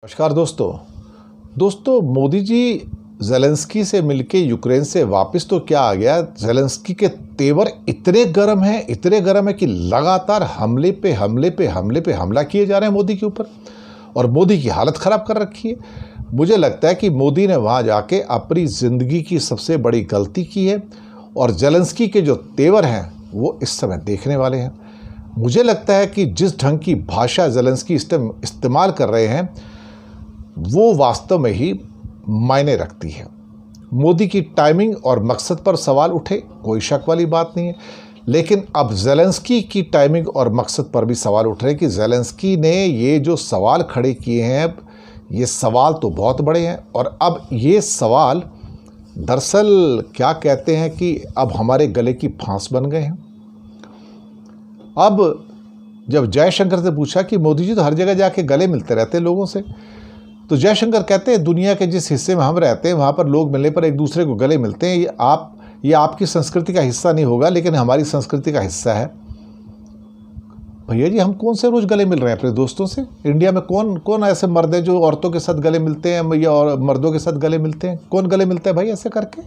नमस्कार दोस्तों मोदी जी ज़ेलेंस्की से मिलके यूक्रेन से वापस तो क्या आ गया। ज़ेलेंस्की के तेवर इतने गर्म हैं कि लगातार हमले पे हमला किए जा रहे हैं मोदी के ऊपर, और मोदी की हालत ख़राब कर रखी है। मुझे लगता है कि मोदी ने वहाँ जाके अपनी ज़िंदगी की सबसे बड़ी गलती की है, और ज़ेलेंस्की के जो तेवर हैं वो इस समय देखने वाले हैं। मुझे लगता है कि जिस ढंग की भाषा ज़ेलेंस्की इस्तेमाल कर रहे हैं वो वास्तव में ही मायने रखती है। मोदी की टाइमिंग और मकसद पर सवाल उठे, कोई शक वाली बात नहीं है, लेकिन अब ज़ेलेंस्की की टाइमिंग और मकसद पर भी सवाल उठ रहे हैं कि ज़ेलेंस्की ने ये जो सवाल खड़े किए हैं, ये सवाल तो बहुत बड़े हैं। और अब ये सवाल दरअसल क्या कहते हैं कि अब हमारे गले की फांस बन गए हैं। अब जब जयशंकर से पूछा कि मोदी जी तो हर जगह जाके गले मिलते रहते हैं लोगों से, तो जयशंकर कहते हैं दुनिया के जिस हिस्से में हम रहते हैं वहाँ पर लोग मिलने पर एक दूसरे को गले मिलते हैं। ये आपकी संस्कृति का हिस्सा नहीं होगा, लेकिन हमारी संस्कृति का हिस्सा है। भैया जी, हम कौन से रोज़ गले मिल रहे हैं अपने दोस्तों से? इंडिया में कौन ऐसे मर्द है जो औरतों के साथ गले मिलते हैं या और मर्दों के साथ गले मिलते हैं? कौन गले मिलते हैं भाई ऐसे करके?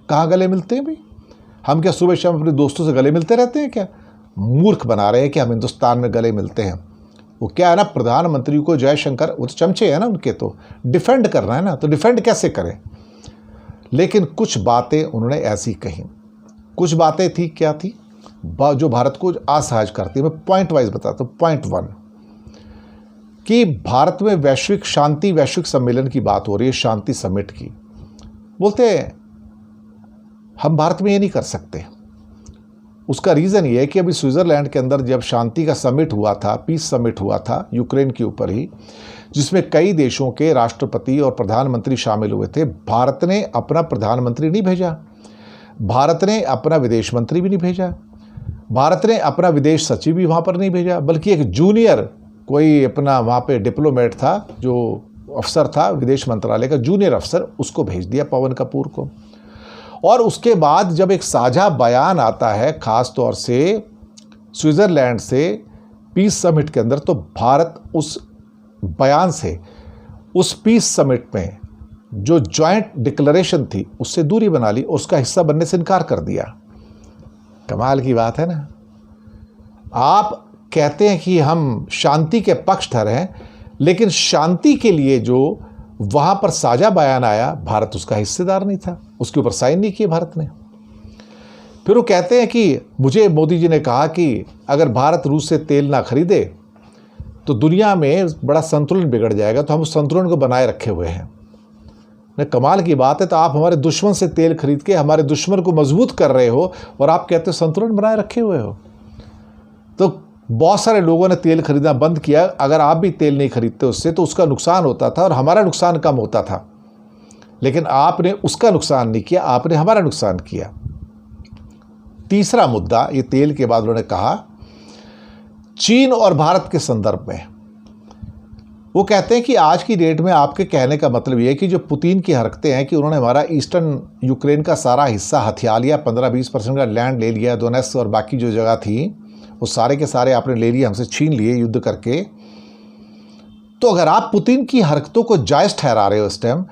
कहाँ गले मिलते हैं भाई? हम क्या सुबह शाम अपने दोस्तों से गले मिलते रहते हैं क्या? मूर्ख बना रहे हैं कि हम हिंदुस्तान में गले मिलते हैं। वो क्या है ना, प्रधानमंत्री को जयशंकर, वो तो चमचे हैं ना उनके, तो डिफेंड करना है ना, तो डिफेंड कैसे करें? लेकिन कुछ बातें उन्होंने ऐसी कही, कुछ बातें थी, क्या थी, जो भारत को असहज करती है। मैं पॉइंट वाइज बताता हूँ। पॉइंट 1 कि भारत में वैश्विक सम्मेलन की बात हो रही है, शांति समिट की। बोलते हैं हम भारत में ये नहीं कर सकते। उसका रीज़न ये है कि अभी स्विट्ज़रलैंड के अंदर जब शांति का समिट हुआ था, पीस समिट हुआ था यूक्रेन के ऊपर ही, जिसमें कई देशों के राष्ट्रपति और प्रधानमंत्री शामिल हुए थे, भारत ने अपना प्रधानमंत्री नहीं भेजा, भारत ने अपना विदेश मंत्री भी नहीं भेजा, भारत ने अपना विदेश सचिव भी वहाँ पर नहीं भेजा, बल्कि एक जूनियर कोई अपना वहाँ पे डिप्लोमेट था, जो अफसर था विदेश मंत्रालय का जूनियर अफसर, उसको भेज दिया, पवन कपूर को। और उसके बाद जब एक साझा बयान आता है खास तौर से स्विट्ज़रलैंड से पीस समिट के अंदर, तो भारत उस बयान से, उस पीस समिट में जो जॉइंट डिक्लेरेशन थी उससे दूरी बना ली, उसका हिस्सा बनने से इनकार कर दिया। कमाल की बात है ना। आप कहते हैं कि हम शांति के पक्षधर हैं, लेकिन शांति के लिए जो वहाँ पर साझा बयान आया, भारत उसका हिस्सेदार नहीं था, उसके ऊपर साइन नहीं किए भारत ने। फिर वो कहते हैं कि मुझे मोदी जी ने कहा कि अगर भारत रूस से तेल ना खरीदे तो दुनिया में बड़ा संतुलन बिगड़ जाएगा, तो हम उस संतुलन को बनाए रखे हुए हैं। ने कमाल की बात है, तो आप हमारे दुश्मन से तेल खरीद के हमारे दुश्मन को मजबूत कर रहे हो, और आप कहते हो संतुलन बनाए रखे हुए हो। तो बहुत सारे लोगों ने तेल खरीदना बंद किया। अगर आप भी तेल नहीं खरीदते उससे, तो उसका नुकसान होता था और हमारा नुकसान कम होता था, लेकिन आपने उसका नुकसान नहीं किया, आपने हमारा नुकसान किया। तीसरा मुद्दा, ये तेल के बाद उन्होंने कहा चीन और भारत के संदर्भ में। वो कहते हैं कि आज की डेट में आपके कहने का मतलब ये है कि जो पुतिन की हरकतें हैं कि उन्होंने हमारा ईस्टर्न यूक्रेन का सारा हिस्सा हथिया लिया, 15-20% का लैंड ले लिया, दोनेत्स्क और बाकी जो जगह थी वो सारे के सारे आपने ले लिए, हमसे छीन लिए युद्ध करके। तो अगर आप पुतिन की हरकतों को जायज़ ठहरा रहे हो इस टाइम,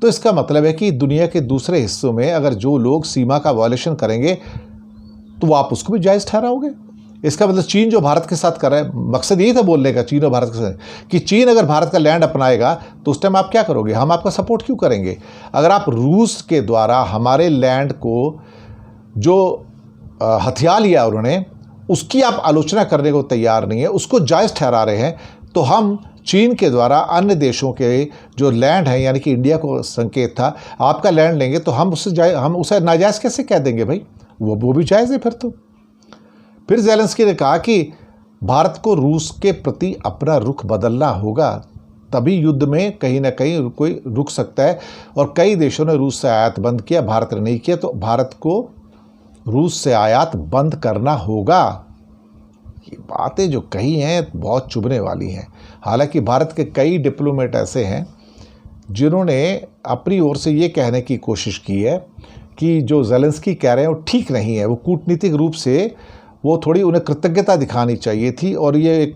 तो इसका मतलब है कि दुनिया के दूसरे हिस्सों में अगर जो लोग सीमा का वायलेशन करेंगे तो आप उसको भी जायज़ ठहराओगे। इसका मतलब चीन जो भारत के साथ कर रहा है, मकसद यही था बोलने का चीन और भारत के साथ, कि चीन अगर भारत का लैंड अपनाएगा तो उस टाइम आप क्या करोगे? हम आपका सपोर्ट क्यों करेंगे? अगर आप रूस के द्वारा हमारे लैंड को जो हथिया लिया उन्होंने, उसकी आप आलोचना करने को तैयार नहीं है, उसको जायज़ ठहरा रहे हैं, तो हम चीन के द्वारा अन्य देशों के जो लैंड है, यानी कि इंडिया को संकेत था, आपका लैंड लेंगे तो हम उसे नाजायज़ कैसे कह देंगे भाई? वो भी जायज़ है फिर तो। फिर ज़ेलेंस्की ने कहा कि भारत को रूस के प्रति अपना रुख बदलना होगा, तभी युद्ध में कहीं ना कहीं कोई रुक सकता है। और कई देशों ने रूस से आयात बंद किया, भारत ने नहीं किया, तो भारत को रूस से आयात बंद करना होगा। ये बातें जो कही हैं बहुत चुभने वाली हैं। हालांकि भारत के कई डिप्लोमेट ऐसे हैं जिन्होंने अपनी ओर से ये कहने की कोशिश की है कि जो ज़ेलेंस्की कह रहे हैं वो ठीक नहीं है, वो कूटनीतिक रूप से वो थोड़ी उन्हें कृतज्ञता दिखानी चाहिए थी, और ये एक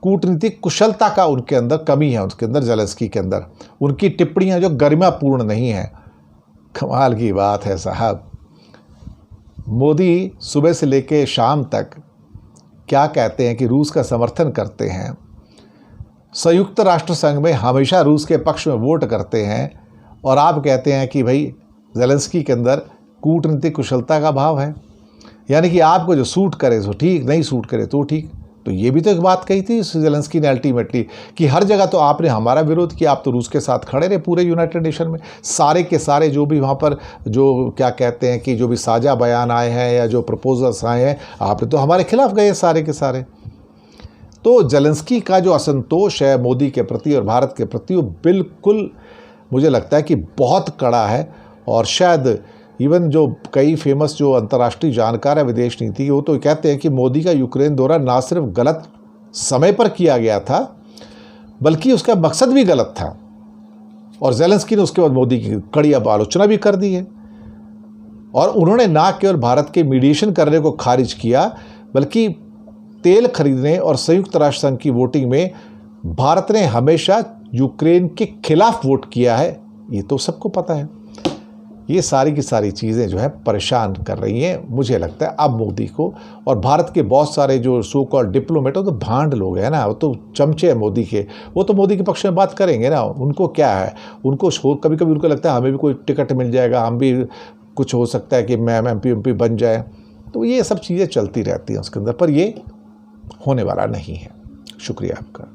कूटनीतिक कुशलता का उनके अंदर कमी है, उसके अंदर ज़ेलेंस्की के अंदर उनकी टिप्पणियां जो गरिमापूर्ण नहीं हैं। कमाल की बात है साहब, मोदी सुबह से लेकर शाम तक क्या कहते हैं कि रूस का समर्थन करते हैं, संयुक्त राष्ट्र संघ में हमेशा रूस के पक्ष में वोट करते हैं, और आप कहते हैं कि भाई ज़ेलेंस्की के अंदर कूटनीतिक कुशलता का भाव है। यानी कि आपको जो सूट करे तो ठीक, नहीं सूट करे तो ठीक। तो ये भी तो एक बात कही थी ज़ेलेंस्की ने अल्टीमेटली कि हर जगह तो आपने हमारा विरोध किया, आप तो रूस के साथ खड़े रहे पूरे यूनाइटेड नेशन में। सारे के सारे जो भी वहाँ पर जो क्या कहते हैं कि जो भी साझा बयान आए हैं या जो प्रपोजल्स आए हैं, आपने तो हमारे खिलाफ गए सारे के सारे। तो ज़ेलेंस्की का जो असंतोष है मोदी के प्रति और भारत के प्रति, वो बिल्कुल मुझे लगता है कि बहुत कड़ा है। और शायद इवन जो कई फेमस जो अंतर्राष्ट्रीय जानकार है विदेश नीति, वो तो कहते हैं कि मोदी का यूक्रेन दौरा ना सिर्फ गलत समय पर किया गया था, बल्कि उसका मकसद भी गलत था। और ज़ेलेंस्की ने उसके बाद मोदी की कड़ी अब आलोचना भी कर दी है, और उन्होंने ना केवल भारत के मीडिएशन करने को खारिज किया, बल्कि तेल खरीदने और संयुक्त राष्ट्र संघ की वोटिंग में भारत ने हमेशा यूक्रेन के खिलाफ वोट किया है, ये तो सबको पता है। ये सारी की सारी चीज़ें जो है परेशान कर रही हैं मुझे लगता है अब मोदी को। और भारत के बहुत सारे जो सो कॉल्ड डिप्लोमेट हो तो भांड लोग हैं ना, वो तो चमचे हैं मोदी के, वो तो मोदी के पक्ष में बात करेंगे ना। उनको क्या है, उनको कभी कभी उनको लगता है हमें भी कोई टिकट मिल जाएगा, हम भी कुछ हो सकता है कि मैम एमपी बन जाए। तो ये सब चीज़ें चलती रहती हैं उसके अंदर, पर ये होने वाला नहीं है। शुक्रिया आपका।